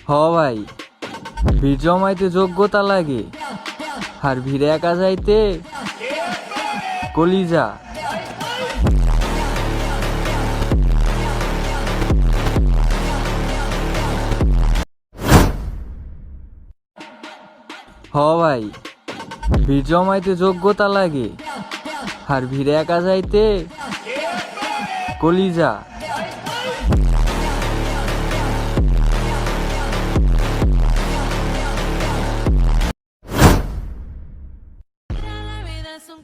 ভাই, ভিড় জমাইতে যোগ্যতা লাগে, আর ভিড়ে একা যাইতে কলিজা। ভাই, ভিড় জমাইতে যোগ্যতা লাগে, আর ভিড়ে একা যাইতে কলিজা।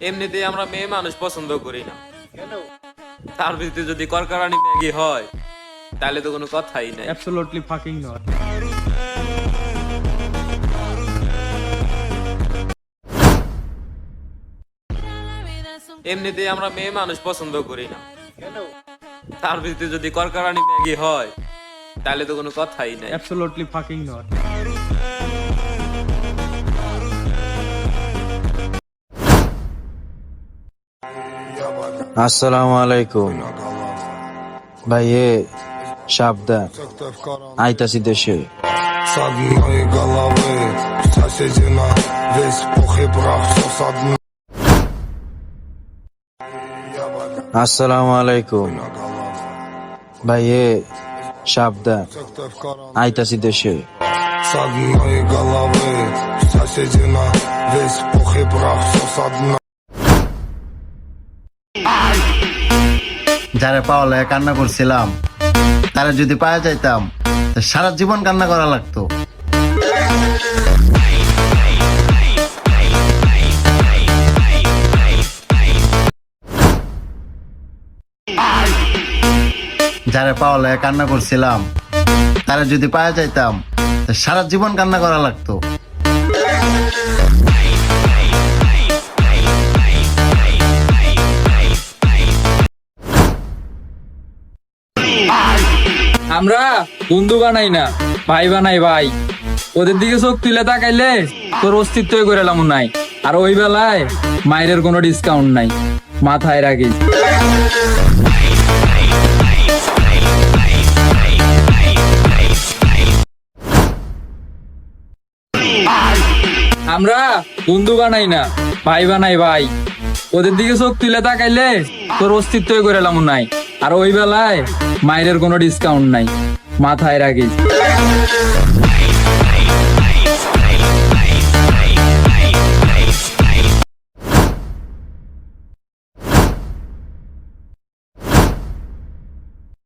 এমনিতেই আমরা মেয়ে মানুষ পছন্দ করি না, তার ভিতরে যদি করকারানি ম্যাগি হয় তাহলে তো কোনো কথাই নাই। Absolutely fucking not. এমনিতেই আমরা মেয়ে মানুষ পছন্দ করি না, তার ভিতরে যদি করকারানি ম্যাগি হয় তাহলে তো কোনো কথাই নাই। Absolutely fucking not. আসসালামু আলাইকুম ভাই, সাবধান, আইতাছি দেশে। С одной головы соседи на весь пух и прах, все с одной. আসসালামু আলাইকুম ভাই, সাবধান, আইতাছি দেশে। С одной головы соседи на весь пух и прах, все с одной. যারা পাওয়া লাগে কান্না করছিলাম, তারা যদি পাওয়া যাইতাম সারা জীবন কান্না করা লাগতো। যারা পাওয়া লাগে কান্না করছিলাম, তারা যদি পাওয়া যাইতাম সারা জীবন কান্না করা লাগতো। আমরা বন্ধু বানাই না, ভাই বানাই ভাই। ওদের দিকে চোখ তুলে তাকাইলে তোর অস্তিত্বই করে এলাম নাই, আর ওই বেলায় মায়ের কোনো ডিসকাউন্ট নাই, মাথায় রাখিস। আমরা বন্ধু বানাই না, ভাই বানাই ভাই। ওদের দিকে চোখ তুলে তাকাইলে তোর অস্তিত্বই করে এলাম নাই, আর ওই বেলায় মায়ের কোনো ডিসকাউন্ট নাই, মাথায় রাখিস।